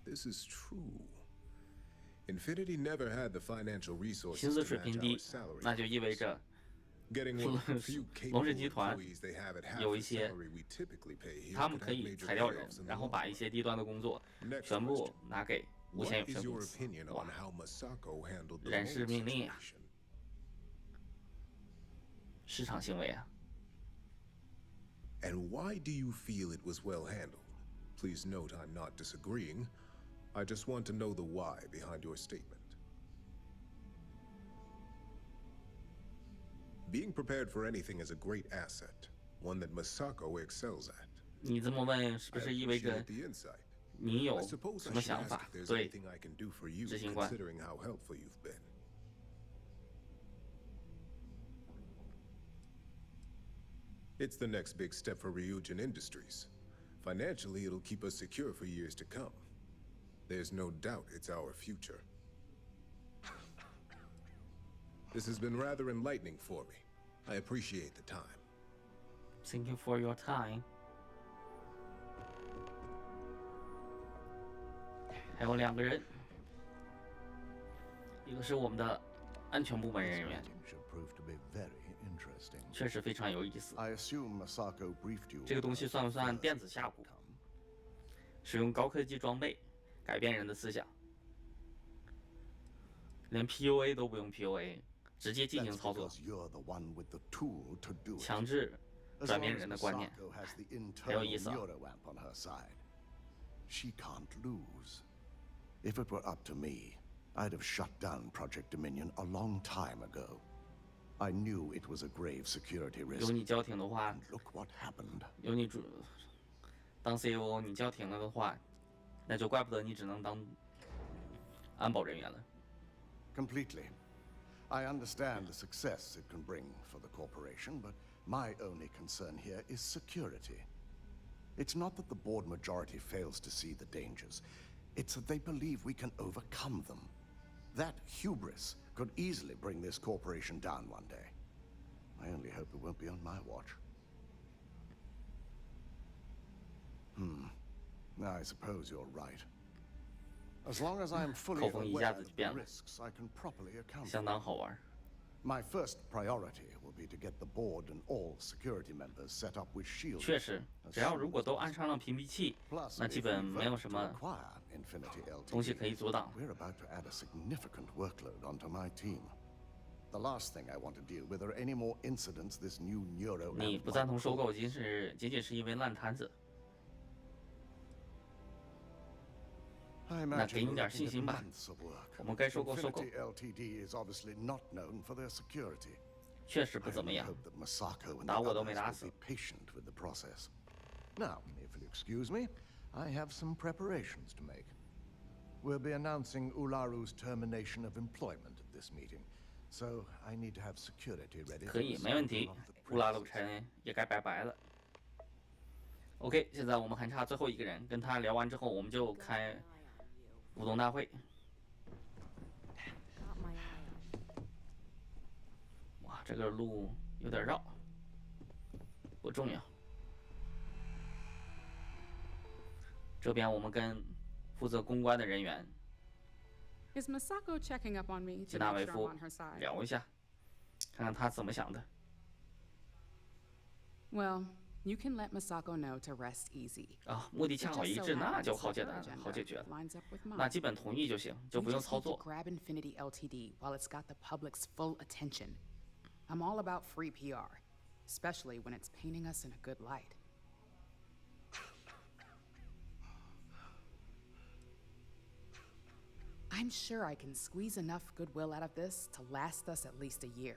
This is true. Infinity never had the financial 薪 resources 资 to 水 match 平 our 低， salary. 那就意味着 Getting one of the few 龙 capable 神集团 employees they have at half 有 the 一些 salary we typically pay here 他们 could 可 have 以 major 裁掉人 layoffs，in the 然后 long 把一些低端的工作 Next 全部 question. 拿给无 What 限有 is 限 your 公司。 opinion 哇 on，how Masako handled the 人事 loan 命令呀， situation? 市场行为啊。 And why do you feel it was well handled? Please note I'm not disagreeing. I just want to know the why behind your statement. Being prepared for anything is a great asset, one that Masako excels at. 你这么问，是不 I 是意味着 appreciate the insight. 你有 I suppose 什 I 么 should 想 ask 法 if there's 对 anything I can do for you, 执行官？ considering how helpful you've been. It's the next big step for Ryujin Industries. Financially, it'll keep us secure for years to come. There's no doubt it's our future. This has been rather enlightening for me. I appreciate the time. Thank you for your time。还有2个人，一个是我们的安全部门人员， Should prove to be very interesting. 确实非常有意思。 I assume Masako briefed you. 这个东西算不算电子下蛊？使用高科技装备改变人的思想，连 PUA 都不用 PUA， 直接进行 That's 操作， because you're the one with the tool to do it. 强制 As 转 long 变 as 人的观念。 Masako has the 很有 internal 意思啊。 neuroamp on her side. She can't lose. If it were up to me, I'd have shut down Project Dominion a long time ago. I knew it was a grave security risk. 有你叫停的话 Look what happened. 有你当 CEO， 你叫停了的话，那就怪不得你只能当安保人员了。Completely. I understand the success it can bring for the corporation, but my only concern here is security. It's not that the board majority fails to see the dangers. It's that they believe we can overcome them. That hubris could easily bring this corporation down one day. I only hope it won't be on my watch. I suppose you're right. As long as I'm fully aware of the risks, I can properly account for them. My first priority will be to get the board and all security members set up with shields. 确实，只要如果都安上了屏蔽器，那基本没有什么东西可以阻挡。 We're about to add a significant workload onto my team. The last thing I want to deal with are any more incidents this new neuro. 你不赞同收购，仅仅是因为烂摊子。那给你点信心吧，我们该收购收购。确实不怎么样，打我都没打死。 Now, if you'll excuse me, I have some preparations to make. We'll be announcing Ularu's termination of employment at this meeting, so I need to have security ready. 可以，没问题。乌拉鲁陈也该拜拜了。OK， 现在我们还差最后一个人，跟他聊完之后，我们就开股东大会。哇，这个路有点绕，不重要。 这边我们跟负责公关的人员 Is Masako checking up on me 吉 to 纳 make 维 sure 夫 I'm on her side? 聊一下，看看他怎么想的。 Well, you can let Masako know to rest easy. 啊，目的恰好一致，那就好解决了。那基本同意就行，就不用操作。 Grab Infinity Ltd while it's got the public's full attention. I'm all about free PR, especially when it's painting us in a good light. I'm sure I can squeeze enough goodwill out of this to last us at least a year.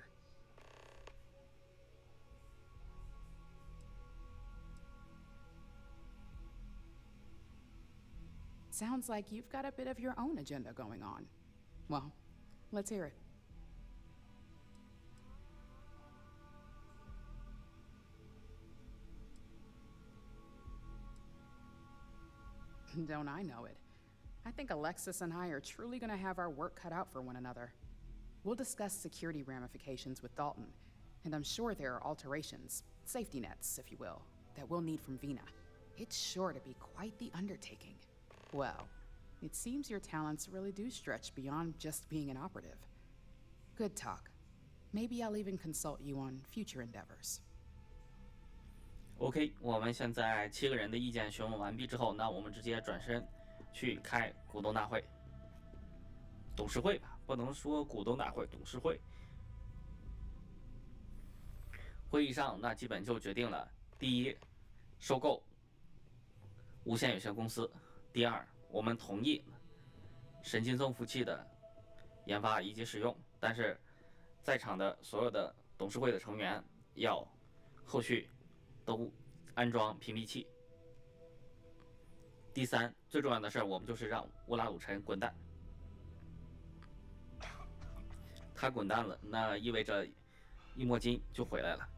Sounds like you've got a bit of your own agenda going on. Well, let's hear it. Don't I know it? I think Alexis and I are truly going to have our work cut out for one another. We'll discuss security ramifications with Dalton, and I'm sure there are alterations, safety nets, if you will, that we'll need from Vina. It's sure to be quite the undertaking. Well, it seems your talents really do stretch beyond just being an operative. Good talk. Maybe I'll even consult you on future endeavors. OK， 我们现在7个人的意见询问完毕之后，那我们直接转身去开股东大会、董事会吧，不能说股东大会，董事会。会议上，那基本就决定了：第一，收购无限有限公司；第二，我们同意神经增幅器的研发以及使用，但是在场的所有的董事会的成员要后续都安装屏蔽器。第三，最重要的事儿，我们就是让乌拉鲁陈滚蛋。他滚蛋了，那意味着一墨金就回来了。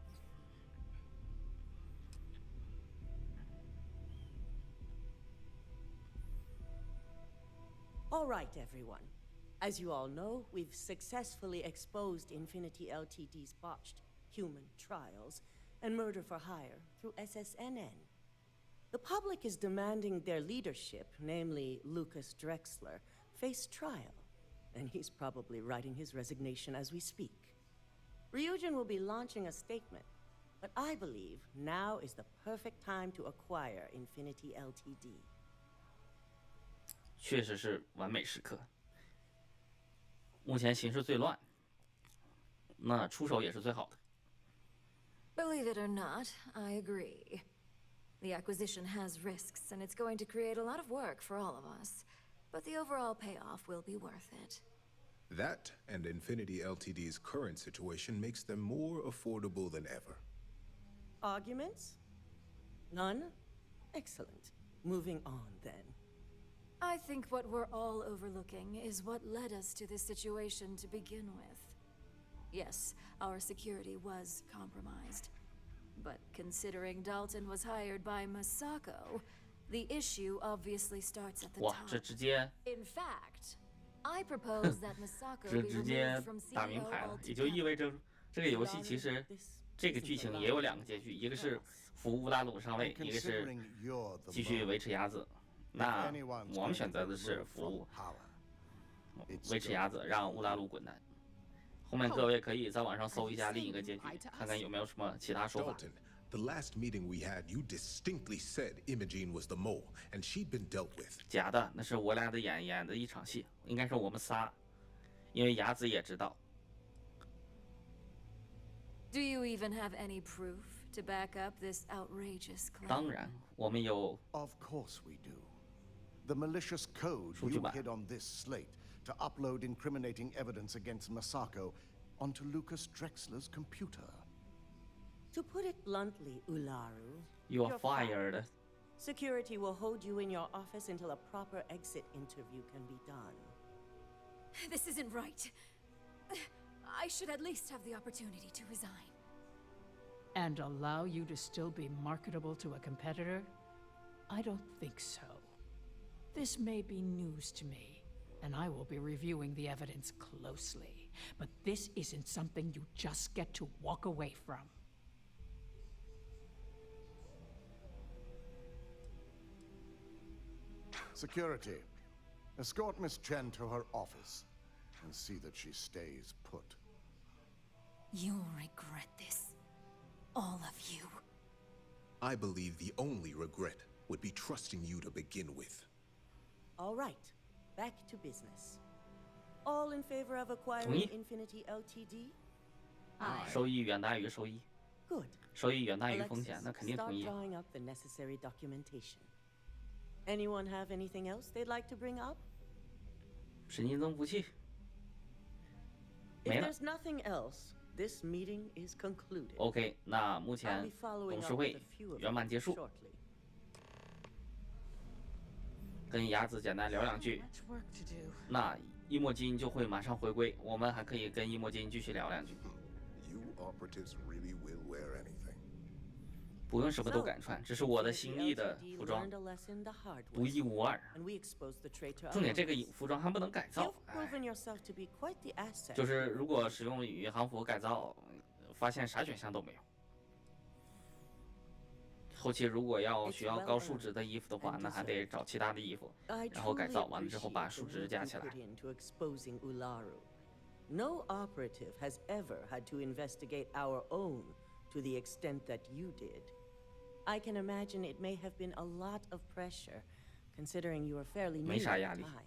All right, everyone. As you all know, we've successfully exposed Infinity Ltd's botched human trials and murder for hire through SSNN. The public is demanding their leadership, namely Lucas Drexler, face trial, and he's probably writing his resignation as we speak. Ryujin will be launching a statement, but I believe now is the perfect time to acquire Infinity Ltd. 确实是完美时刻。目前形势最乱，那出手也是最好的。 Believe it or not, I agree. The acquisition has risks, and it's going to create a lot of work for all of us. But the overall payoff will be worth it. That and Infinity Ltd's current situation makes them more affordable than ever. Arguments? None? Excellent. Moving on, then. I think what we're all overlooking is what led us to this situation to begin with. Yes, our security was compromised. But considering Dalton was hired by Masako, the issue obviously starts at the 哇， top. 这直接 In fact, I propose that Masako 这 be 直接 removed from 打明 CEO 牌了，也就 altogether. 意味着这个游戏其实这个剧情也有2个结局，一个是扶乌拉鲁上位，一个是继续维持鸭子。那我们选择的是扶维持鸭子，让乌拉鲁滚蛋。后面各位可以在网上搜一下另一个结局，看看有没有什么其他说法。 Dalton, the last meeting we had, you distinctly said Imogene was the mole, and she'd been dealt with. 假的，那是我俩的演的一场戏，应该是我们仨，因为鸭子也知道。 Do you even have any proof to back up this outrageous claim? 当然，我们有。 Of course we do. The malicious code you hid on this slate to upload incriminating evidence against Masako onto Lucas Drexler's computer. To put it bluntly, Ularu, You're fired. Security will hold you in your office until a proper exit interview can be done. This isn't right. I should at least have the opportunity to resign. And allow you to still be marketable to a competitor? I don't think so. This may be news to me, and I will be reviewing the evidence closely. But this isn't something you just get to walk away from. Security, escort Miss Chen to her office and see that she stays put. You'll regret this. All of you. I believe the only regret would be trusting you to begin with. All right, back to business. All in favor of acquiring 同意。 Infinity Ltd? 收益远大于收益。 Good. 收益远大于风 Alexis, 险，那肯定 start 同意。 drawing up the necessary documentation. Anyone have anything else they'd like to bring up? 神经增幅器 If 没了。 there's nothing else, this meeting is concluded. OK，那目 I'll 前 be following 董 up 事 with 会 a few of 圆满结 them 束， shortly. 跟鸭子简单聊2句， Much work to do. 那伊莫金就会马上回归，我们还可以跟伊莫金继续聊2句。 You operatives really will wear anything. 不用什么都敢穿，这是我的新意的服装，独一无二。重点这个服装还不能改造，就是如果使用宇航服改造，发现啥选项都没有。后期如果需要高数值的衣服的话，那还得找其他的衣服，然后改造完了之后把数值加起来。 No operative has ever had to investigate our own to the extent that you did. I can imagine it may have been a lot of pressure, considering you were fairly new 没啥 at 压 the 力， time.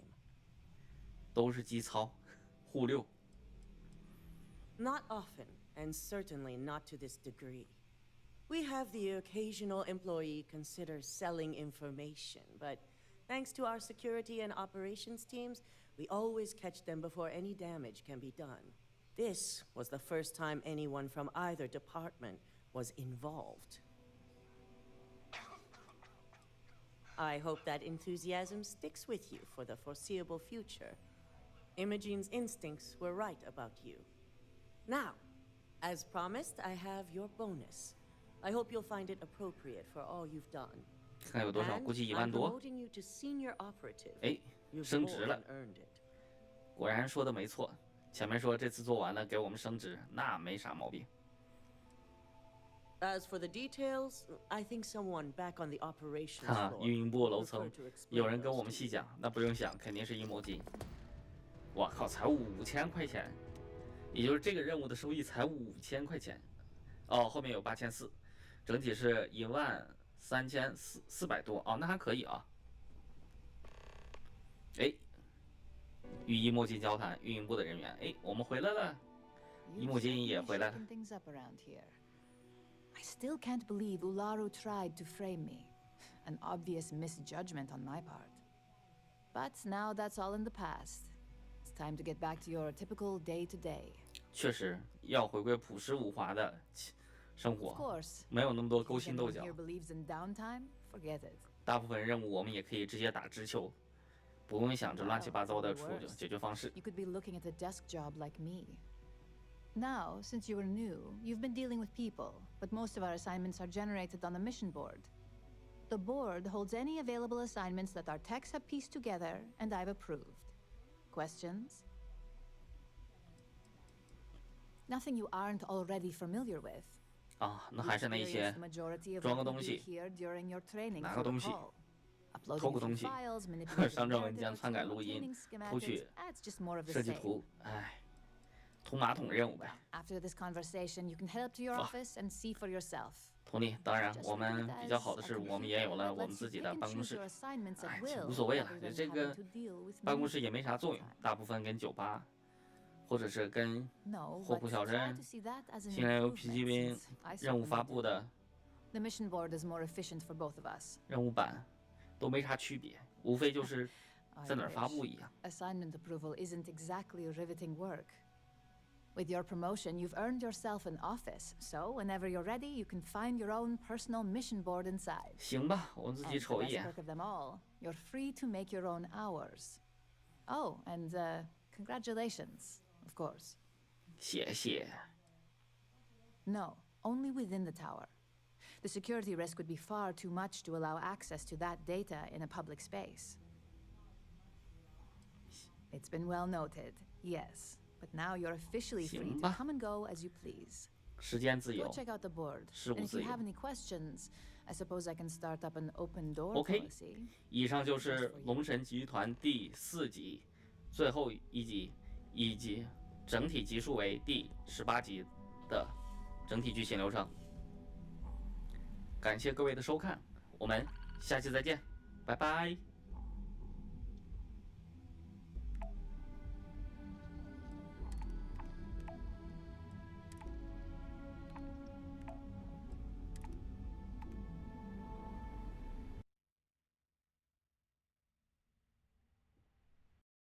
都是基操，互溜。 Not often, and certainly not to this degree. We have the occasional employee consider selling information, but thanks to our security and operations teams, we always catch them before any damage can be done. This was the first time anyone from either department was involved. I hope that enthusiasm sticks with you for the foreseeable future. Imogene's instincts were right about you. Now, as promised, I have your bonus. I hope you'll find it appropriate for all you've done. 看有多少，估计1万 I'm 多。 promoting you to senior operative. 哎， You've 升 more 职了 than，earned it. 果然说的没错。前面说这次做完了给我们升职，那没啥毛病。 As for the details, I think someone back on the operations 哈， floor 运营部楼 will 层 prefer to explain 有人跟 those 我们 to 细 you. 讲，那不用想，肯定是阴谋金。我靠，才5000块钱，也就是这个任务的收益才5000块钱。哦，后面有8400，整体是13400多。哦，那还可以啊。哎，与阴谋金交谈，运营部的人员，哎，我们回来了，阴谋金也回来了。 Shaking things up around here. I I still can't believe Ularu tried to frame me. An obvious misjudgment on my part. But now that's all in the past. It's time to get back to your typical day-to-day. 确实要回归朴实无华的生活，没有那么多勾心斗角。大部分任务我们也可以直接打直球，不用想着乱七八糟的解决方式。 You could be looking at a desk job like me. Now, since you are new, you've been dealing with people, but most of our assignments are generated on the mission board. The board holds any available assignments that our techs have pieced together and I've approved. Questions? Nothing you aren't already familiar with. 啊，那还是那些装个东西，拿个东西，偷个东西，上传文件、篡改录音、偷取设计图，哎，通马桶任务呗。After this conversation, you can head up to your office and see for yourself. 同理，当然，我们比较好的是，我们也有了我们自己的办公室。哎，无所谓了，这个办公室也没啥作用，大部分跟酒吧。 或者是跟霍普小镇、新来由 PGB 任务发布的任务版都没啥区别，无非就是在哪儿发布一样。Assignment approval isn't exactly riveting work. With your promotion, you've earned yourself an office, so whenever you're ready, you can find your own personal mission board inside. 行吧，我们自己瞅一眼。 And the best perk of them all, you're free to make your own hours. Oh, and congratulations. Of course. 谢谢. No, only within the tower. The security risk would be far too much to allow access to that data in a public space. It's been well noted, yes. But now you're officially free to come and go as you please. 时间自由， Go check out the board. 事 And 务 if 自 you 由。 have any questions, I suppose I can start up an open door OK， policy. 以上就是龙神集团第4集最后一集。 以及整体集数为第18集的整体剧情流程。感谢各位的收看，我们下期再见，拜拜。